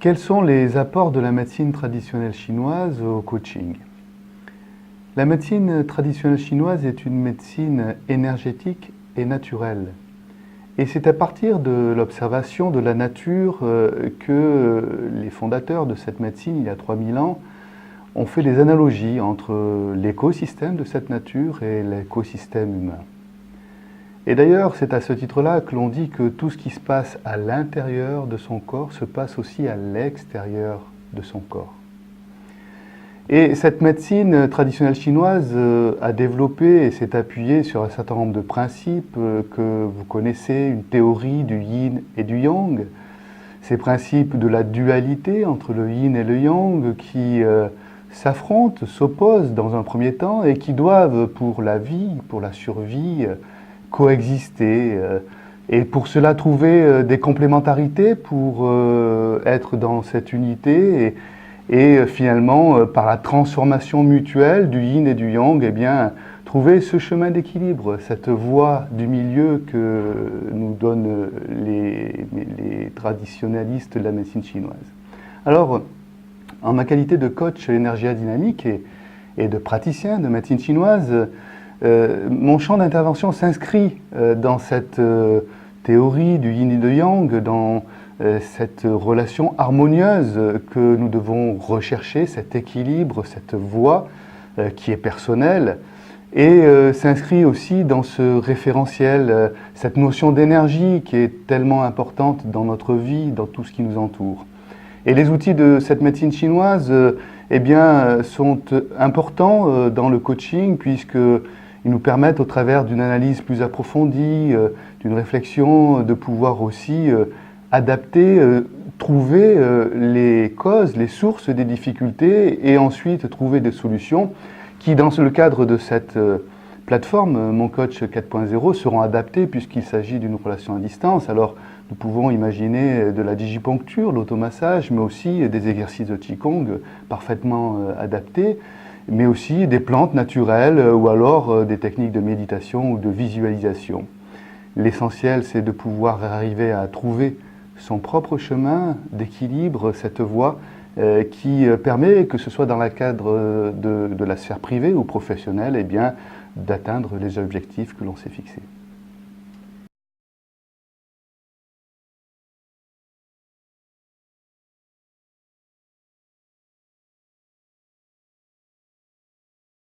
Quels sont les apports de la médecine traditionnelle chinoise au coaching? La médecine traditionnelle chinoise est une médecine énergétique et naturelle. Et c'est à partir de l'observation de la nature que les fondateurs de cette médecine, il y a 3000 ans, ont fait des analogies entre l'écosystème de cette nature et l'écosystème humain. Et d'ailleurs, c'est à ce titre-là que l'on dit que tout ce qui se passe à l'intérieur de son corps se passe aussi à l'extérieur de son corps. Et cette médecine traditionnelle chinoise a développé et s'est appuyée sur un certain nombre de principes que vous connaissez, une théorie du yin et du yang, ces principes de la dualité entre le yin et le yang qui s'affrontent, s'opposent dans un premier temps et qui doivent, pour la vie, pour la survie, coexister et pour cela trouver des complémentarités pour être dans cette unité et finalement par la transformation mutuelle du yin et du yang, eh bien, trouver ce chemin d'équilibre, cette voie du milieu que nous donnent les traditionnalistes de la médecine chinoise. Alors, en ma qualité de coach énergie dynamique et de praticien de médecine chinoise, mon champ d'intervention s'inscrit dans cette théorie du yin et du yang, dans cette relation harmonieuse que nous devons rechercher, cet équilibre, cette voie qui est personnelle, et s'inscrit aussi dans ce référentiel, cette notion d'énergie qui est tellement importante dans notre vie, dans tout ce qui nous entoure. Et les outils de cette médecine chinoise eh bien, sont importants dans le coaching puisqu'ils nous permettent, au travers d'une analyse plus approfondie, d'une réflexion, de pouvoir aussi adapter, trouver les causes, les sources des difficultés et ensuite trouver des solutions qui, dans le cadre de cette plateforme, Mon Coach 4.0, seront adaptées puisqu'il s'agit d'une relation à distance. Alors, nous pouvons imaginer de la digiponcture, l'automassage, mais aussi des exercices de Qigong parfaitement adaptés, mais aussi des plantes naturelles ou alors des techniques de méditation ou de visualisation. L'essentiel, c'est de pouvoir arriver à trouver son propre chemin d'équilibre, cette voie qui permet, que ce soit dans le cadre de la sphère privée ou professionnelle, eh bien, d'atteindre les objectifs que l'on s'est fixés.